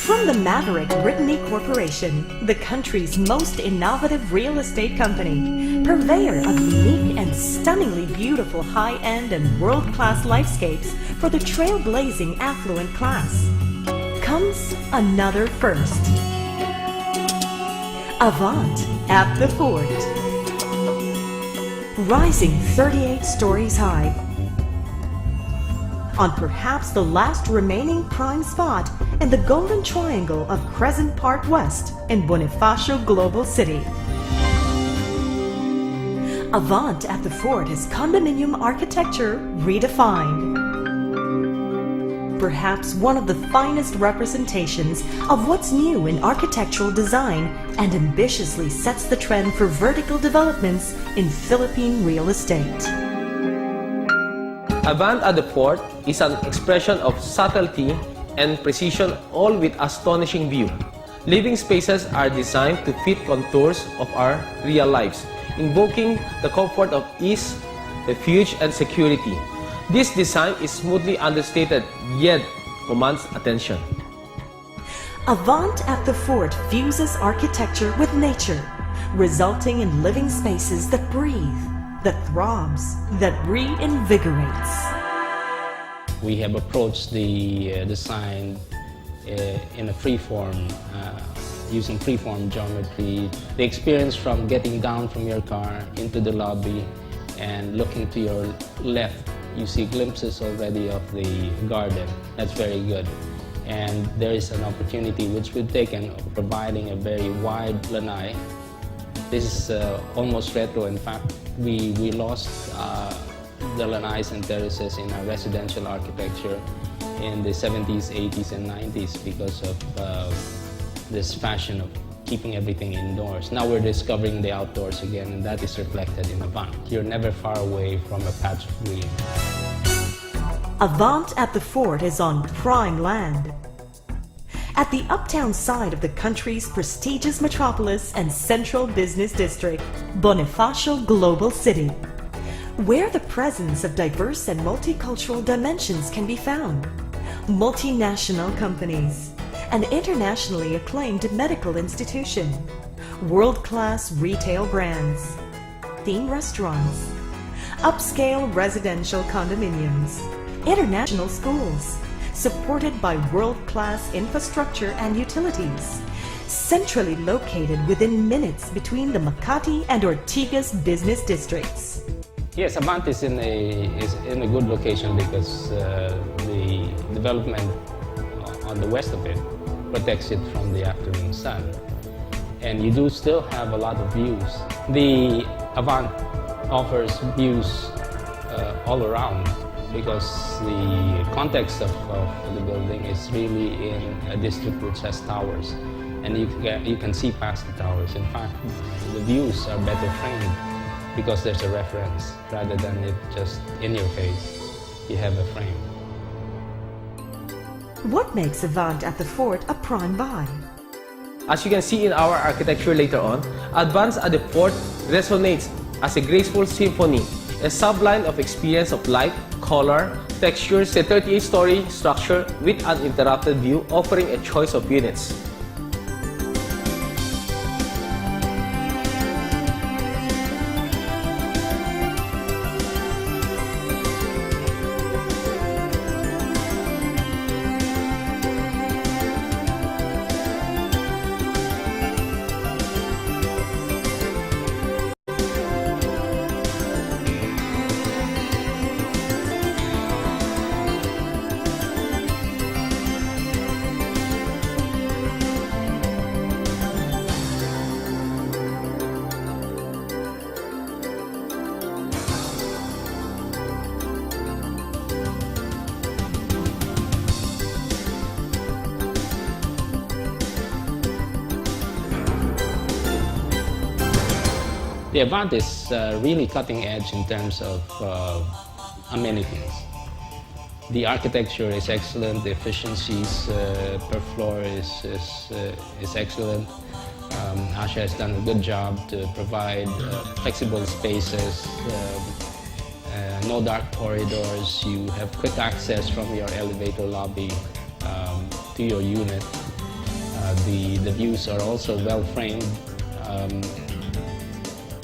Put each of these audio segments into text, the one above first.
From the maverick Brittany Corporation, the country's most innovative real estate company, purveyor of unique and stunningly beautiful high-end and world-class lifescapes for the trailblazing affluent class, comes another first. Avant at the Fort. Rising 38 stories high, on perhaps the last remaining prime spot in the Golden Triangle of Crescent Park West in Bonifacio Global City. Avant at the Fort is condominium architecture redefined. Perhaps one of the finest representations of what's new in architectural design and ambitiously sets the trend for vertical developments in Philippine real estate. Avant at the Fort is an expression of subtlety and precision, all with astonishing view. Living spaces are designed to fit contours of our real lives, invoking the comfort of ease, refuge, and security. This design is smoothly understated, yet commands attention. Avant at the Fort fuses architecture with nature, resulting in living spaces that breathe, that throbs, that reinvigorates. We have approached the design in a free-form, using free-form geometry. The experience from getting down from your car into the lobby and looking to your left, you see glimpses already of the garden. That's very good. And there is an opportunity which we've taken of providing a very wide lanai. This is almost retro. In fact, we lost the lanais and terraces in our residential architecture in the 70s, 80s, and 90s because of this fashion of keeping everything indoors. Now we're discovering the outdoors again, and that is reflected in Avant. You're never far away from a patch of green. Avant at the Fort is on prime land. At the uptown side of the country's prestigious metropolis and central business district, Bonifacio Global City, where the presence of diverse and multicultural dimensions can be found. Multinational companies, an internationally acclaimed medical institution, world-class retail brands, theme restaurants, upscale residential condominiums, international schools, supported by world-class infrastructure and utilities, centrally located within minutes between the Makati and Ortigas business districts. Yes, Avant is in a good location because the development on the west of it protects it from the afternoon sun. And you do still have a lot of views. The Avant offers views all around because the context of the building is really in a district which has towers. And you can see past the towers. In fact, the views are better framed because there's a reference rather than it just in your face. You have a frame. What makes Avant at the Fort a prime buy? As you can see in our architecture later on, Avant at the Fort resonates as a graceful symphony, a subline of experience of light, color, textures, a 38-story structure with uninterrupted view offering a choice of units. The Avant is really cutting edge in terms of amenities. The architecture is excellent, the efficiencies per floor is excellent. Asha has done a good job to provide flexible spaces, no dark corridors. You have quick access from your elevator lobby to your unit. The views are also well framed.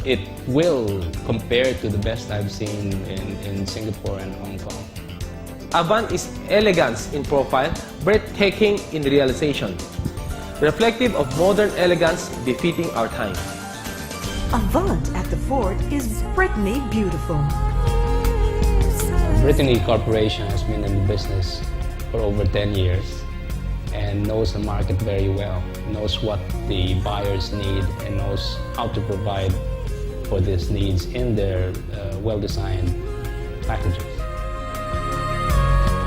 It will compare to the best I've seen in Singapore and Hong Kong. Avant is elegance in profile, breathtaking in realization, reflective of modern elegance befitting our time. Avant at the Fort is Brittany beautiful. Brittany Corporation has been in the business for over 10 years and knows the market very well, knows what the buyers need, and knows how to provide for these needs in their well-designed packages.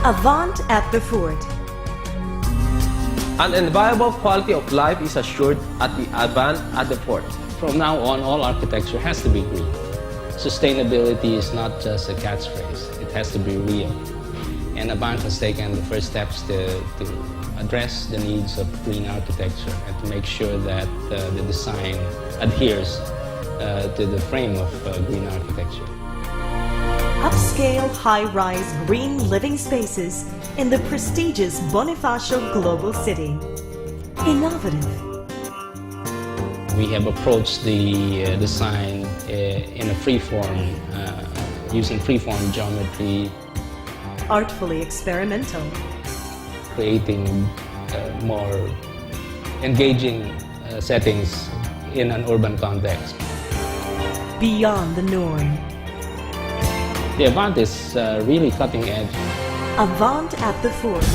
Avant at the Fort. An enviable quality of life is assured at the Avant at the Fort. From now on, all architecture has to be green. Sustainability is not just a catchphrase, it has to be real. And Avant has taken the first steps to address the needs of green architecture and to make sure that the design adheres to the frame of green architecture. Upscale, high-rise green living spaces in the prestigious Bonifacio Global City. Innovative. We have approached the design in a freeform, using freeform geometry, Artfully experimental. creating more engaging settings in an urban context. Beyond the norm. The Avant is really cutting edge. Avant at the Fort.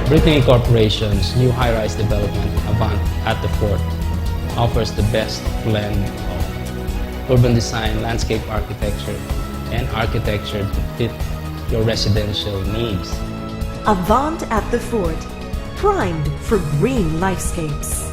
Brittany Corporation's new high-rise development, Avant at the Fort, offers the best blend of urban design, landscape architecture, and architecture to fit your residential needs. Avant at the Fort. Primed for green lifescapes.